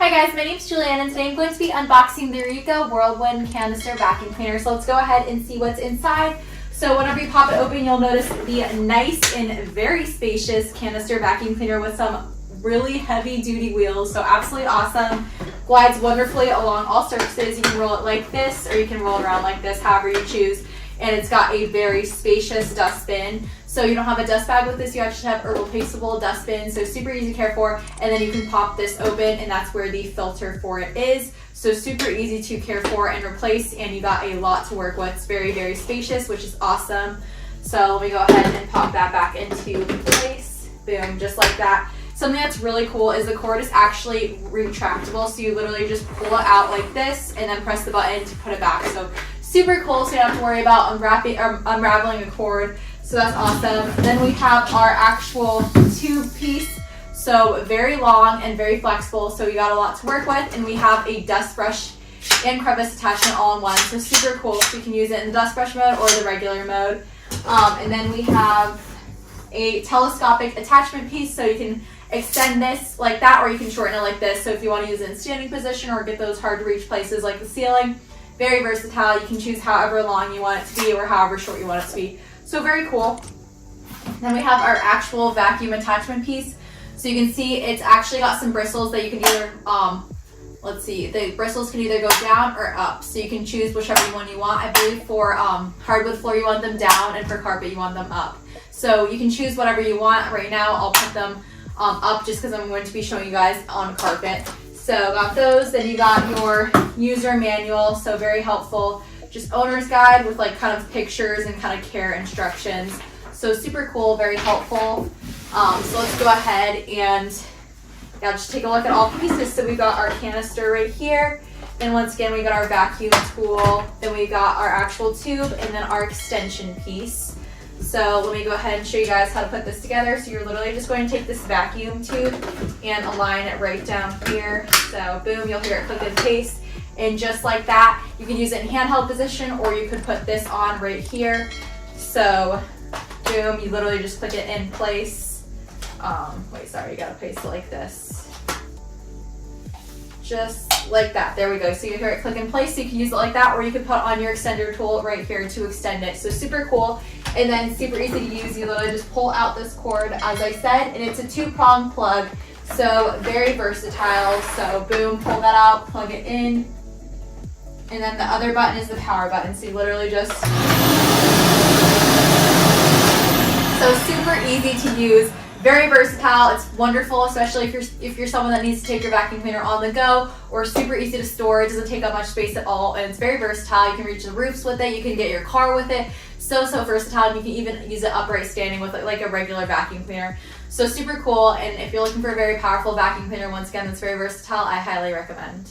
Hi guys, my name is Julianne and today I'm going to be unboxing the Eureka WhirlWind Canister vacuum cleaner. So let's go ahead and see what's inside. So whenever you pop it open, you'll notice the nice and very spacious canister vacuum cleaner with some really heavy duty wheels. So absolutely awesome. Glides wonderfully along all surfaces. You can roll it like this or you can roll it around like this, however you choose. And it's got a very spacious dustbin. So you don't have a dust bag with this, you actually have a replaceable dustbin, so super easy to care for. And then you can pop this open and that's where the filter for it is. So super easy to care for and replace, and you got a lot to work with. It's very, very spacious, which is awesome. So let me go ahead and pop that back into place. Boom, just like that. Something that's really cool is the cord is actually retractable, so you literally just pull it out like this and then press the button to put it back. So super cool, so you don't have to worry about unraveling a cord. So that's awesome. Then we have our actual tube piece. So very long and very flexible. So we got a lot to work with. And we have a dust brush and crevice attachment all in one. So super cool. So you can use it in the dust brush mode or the regular mode. And then we have a telescopic attachment piece. So you can extend this like that, or you can shorten it like this. So if you want to use it in standing position or get those hard to reach places like the ceiling, very versatile. You can choose however long you want it to be or however short you want it to be. So very cool. Then we have our actual vacuum attachment piece. So you can see it's actually got some bristles that you can either, let's see, the bristles can either go down or up. So you can choose whichever one you want. I believe for hardwood floor you want them down, and for carpet you want them up. So you can choose whatever you want. Right now I'll put them up just because I'm going to be showing you guys on carpet. So got those. Then you got your user manual, so very helpful. Just owner's guide with like kind of pictures and kind of care instructions. So super cool, very helpful. So let's go ahead and just take a look at all pieces. So we've got our canister right here. Then once again, we got our vacuum tool. Then we got our actual tube and then our extension piece. So let me go ahead and show you guys how to put this together. So you're literally just going to take this vacuum tube and align it right down here. So boom, you'll hear it click and paste. And just like that, you can use it in handheld position, or you could put this on right here. So boom, you literally just click it in place. You gotta place it like this. Just like that, there we go. So you hear it click in place, so you can use it like that, or you could put on your extender tool right here to extend it. So super cool, and then super easy to use. You literally just pull out this cord, as I said, and it's a 2-prong plug. So very versatile. So boom, pull that out, plug it in. And then the other button is the power button. So you literally just, so super easy to use, very versatile. It's wonderful, especially if you're someone that needs to take your vacuum cleaner on the go, or super easy to store. It doesn't take up much space at all, and it's very versatile. You can reach the roofs with it. You can get your car with it. So versatile. And you can even use it upright standing with it like a regular vacuum cleaner. So super cool. And if you're looking for a very powerful vacuum cleaner, once again, that's very versatile, I highly recommend.